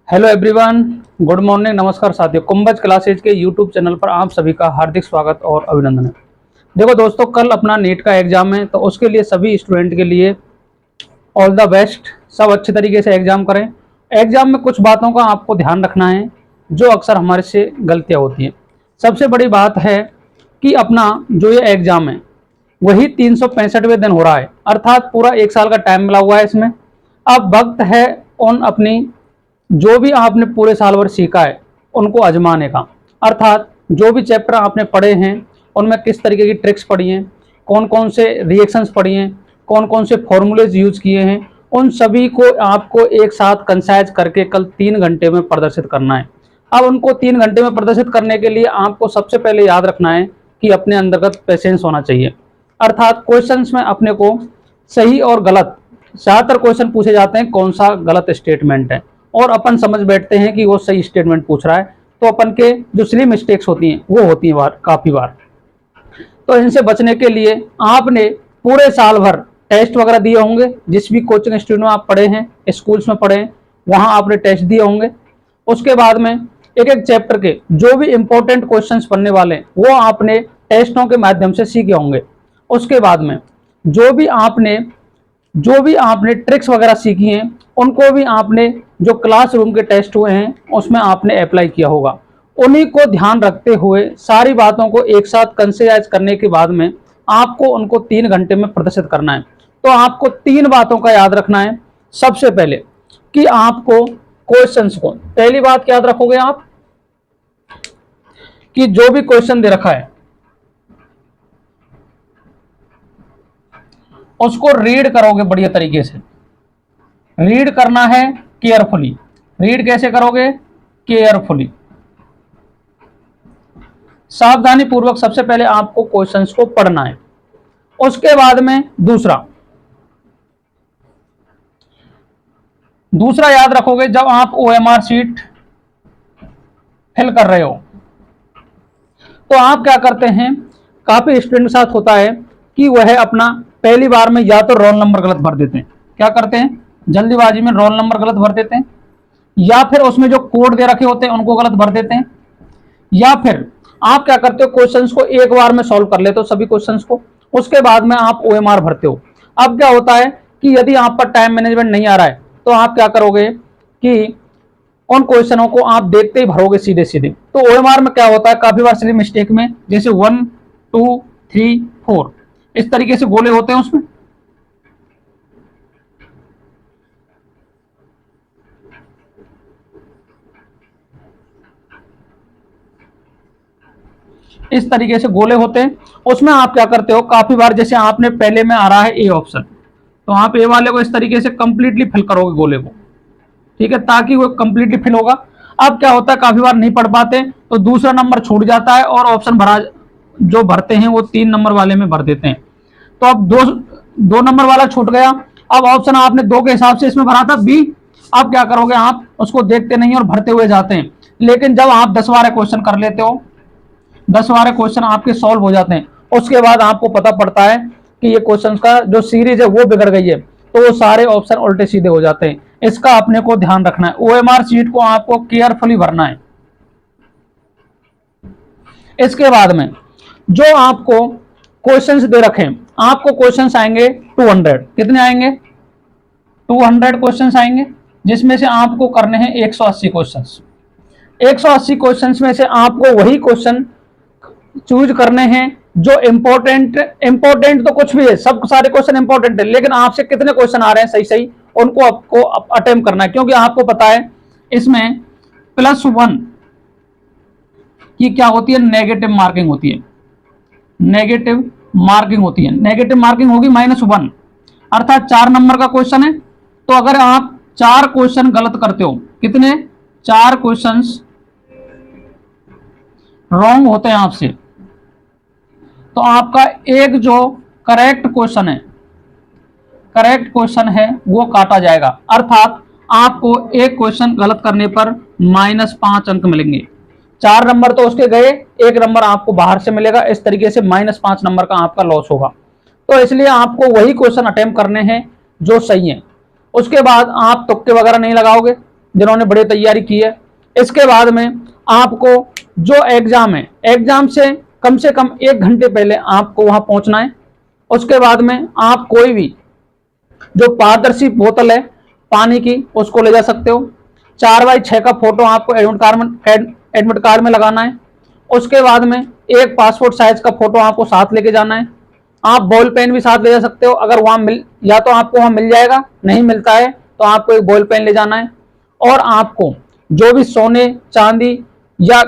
Hello everyone, good morning, नमस्कार साथियों। Kumbhaj classes के यूट्यूब चैनल पर आप सभी का हार्दिक स्वागत और अभिनंदन है। देखो दोस्तों, कल अपना नीट का एग्जाम है, तो उसके लिए सभी स्टूडेंट के लिए ऑल द बेस्ट। सब अच्छे तरीके से एग्जाम करें। एग्जाम में कुछ बातों का आपको ध्यान रखना है जो अक्सर हमारे से गलतियां होती हैं। सबसे बड़ी बात है कि अपना जो ये एग्जाम है वही 365वें दिन हो रहा है, अर्थात पूरा एक साल का टाइम मिला हुआ है इसमें। अब वक्त है उन अपनी जो भी आपने पूरे साल भर सीखा है उनको आजमाने का, अर्थात जो भी चैप्टर आपने पढ़े हैं उनमें किस तरीके की ट्रिक्स पढ़ी हैं, कौन कौन से रिएक्शंस पढ़ी हैं, कौन कौन से फॉर्मूलेज यूज किए हैं, उन सभी को आपको एक साथ कंसाइज करके कल 3 घंटे में प्रदर्शित करना है। अब उनको 3 घंटे में प्रदर्शित करने के लिए आपको सबसे पहले याद रखना है कि अपने अंतर्गत पेशेंस होना चाहिए, अर्थात क्वेश्चंस में अपने को सही और गलत, ज़्यादातर क्वेश्चन पूछे जाते हैं कौन सा गलत स्टेटमेंट है, और अपन समझ बैठते हैं कि वो सही स्टेटमेंट पूछ रहा है, तो अपन के जो सिली मिस्टेक्स होती हैं वो होती हैं काफ़ी बार। तो इनसे बचने के लिए आपने पूरे साल भर टेस्ट वगैरह दिए होंगे, जिस भी कोचिंग इंस्टीट्यूट में आप पढ़े हैं, स्कूल्स में पढ़े हैं, वहाँ आपने टेस्ट दिए होंगे। उसके बाद में एक एक चैप्टर के जो भी इंपॉर्टेंट क्वेश्चंस बनने वाले हैं वो आपने टेस्टों के माध्यम से सीखे होंगे। उसके बाद में जो भी आपने ट्रिक्स वगैरह सीखी हैं उनको भी आपने जो क्लासरूम के टेस्ट हुए हैं उसमें आपने अप्लाई किया होगा। उन्हीं को ध्यान रखते हुए सारी बातों को एक साथ कंसिडर करने के बाद में आपको उनको 3 घंटे में प्रदर्शित करना है। तो आपको 3 बातों का याद रखना है। सबसे पहले कि आपको क्वेश्चंस को, पहली बात याद रखोगे आप कि जो भी क्वेश्चन दे रखा है उसको रीड करोगे बढ़िया तरीके से। रीड करना है केयरफुली। रीड कैसे करोगे? केयरफुली, सावधानी पूर्वक सबसे पहले आपको क्वेश्चंस को पढ़ना है। उसके बाद में दूसरा याद रखोगे, जब आप ओएमआर शीट फिल कर रहे हो तो आप क्या करते हैं, काफी स्टूडेंट के साथ होता है कि वह अपना पहली बार में या तो रोल नंबर गलत भर देते हैं, क्या करते हैं जल्दीबाजी में रोल नंबर गलत भर देते हैं, या फिर उसमें जो कोड दे रखे होते हैं उनको गलत भर देते हैं, या फिर आप क्या करते हो क्वेश्चंस को एक बार में सॉल्व कर लेते हो सभी क्वेश्चंस को, उसके बाद में आप ओएमआर भरते हो। अब क्या होता है कि यदि आप पर टाइम मैनेजमेंट नहीं आ रहा है तो आप क्या करोगे कि उन क्वेश्चनों को आप देखते ही भरोगे सीधे सीधे। तो ओएमआर में क्या होता है, काफी बार सिली मिस्टेक में जैसे 1 2 3 4 इस तरीके से गोले होते हैं उसमें। इस तरीके से गोले होते हैं, उसमें आप क्या करते हो, काफी बार जैसे आपने पहले में आ रहा है ए ऑप्शन, तो आप ए वाले को इस तरीके से कंप्लीटली फिल करोगे गोले को, ठीक है, ताकि वो कंप्लीटली फिल होगा। अब क्या होता है, काफी बार नहीं पढ़ पाते तो दूसरा नंबर छूट जाता है और ऑप्शन भरा जो भरते हैं वो 3 नंबर वाले में भर देते हैं। तो अब दो नंबर वाला छूट गया। अब ऑप्शन आपने 2 के हिसाब से इसमें भरा था बी, अब क्या करोगे, आप उसको देखते नहीं और भरते हुए जाते हैं। लेकिन जब आप 10 12 क्वेश्चन कर लेते हो, 10 12 क्वेश्चन आपके सॉल्व हो जाते हैं, उसके बाद आपको पता पड़ता है कि ये क्वेश्चन का जो सीरीज है वो बिगड़ गई है, तो वो सारे ऑप्शन उल्टे सीधे हो जाते हैं। इसका अपने को ध्यान रखना है। ओएमआर शीट को आपको केयरफुली भरना है। इसके बाद में जो आपको क्वेश्चंस दे रखे, आपको क्वेश्चंस आएंगे 200, कितने आएंगे 200 क्वेश्चंस आएंगे, जिसमें से आपको करने हैं 180 क्वेश्चंस। 180 क्वेश्चंस में से आपको वही क्वेश्चन चूज करने हैं जो इंपॉर्टेंट तो कुछ भी है, सब सारे क्वेश्चन इंपॉर्टेंट है, लेकिन आपसे कितने क्वेश्चन आ रहे हैं सही सही उनको आपको अटेम्प्ट करना है। क्योंकि आपको पता है इसमें +1 की क्या होती है, नेगेटिव मार्किंग होती है। नेगेटिव मार्किंग होती है, नेगेटिव मार्किंग होगी -1, अर्थात 4 नंबर का क्वेश्चन है, तो अगर आप 4 क्वेश्चन गलत करते हो, कितने 4 क्वेश्चन रॉन्ग होते हैं आपसे, तो आपका एक जो करेक्ट क्वेश्चन है वो काटा जाएगा, अर्थात आपको एक क्वेश्चन गलत करने पर -5 अंक मिलेंगे। 4 नंबर तो उसके गए, 1 नंबर आपको बाहर से मिलेगा, इस तरीके से -5 नंबर का आपका लॉस होगा। तो इसलिए आपको वही क्वेश्चन अटेम्प्ट करने हैं जो सही है। उसके बाद आप तुक्के वगैरह नहीं लगाओगे, जिन्होंने बड़ी तैयारी की है। इसके बाद में आपको जो एग्जाम है, एग्जाम से कम 1 घंटे पहले आपको वहां पहुंचना है। उसके बाद में आप कोई भी जो पारदर्शी बोतल है पानी की उसको ले जा सकते हो। 4x6 का फोटो आपको एडमिट कार्ड में लगाना है। उसके बाद में एक पासपोर्ट साइज का फोटो आपको साथ लेके जाना है। आप बॉल पेन भी साथ ले जा सकते हो, अगर वहां या तो आपको वहां मिल जाएगा, नहीं मिलता है तो आपको एक बॉल पेन ले जाना है। और आपको जो भी सोने चांदी या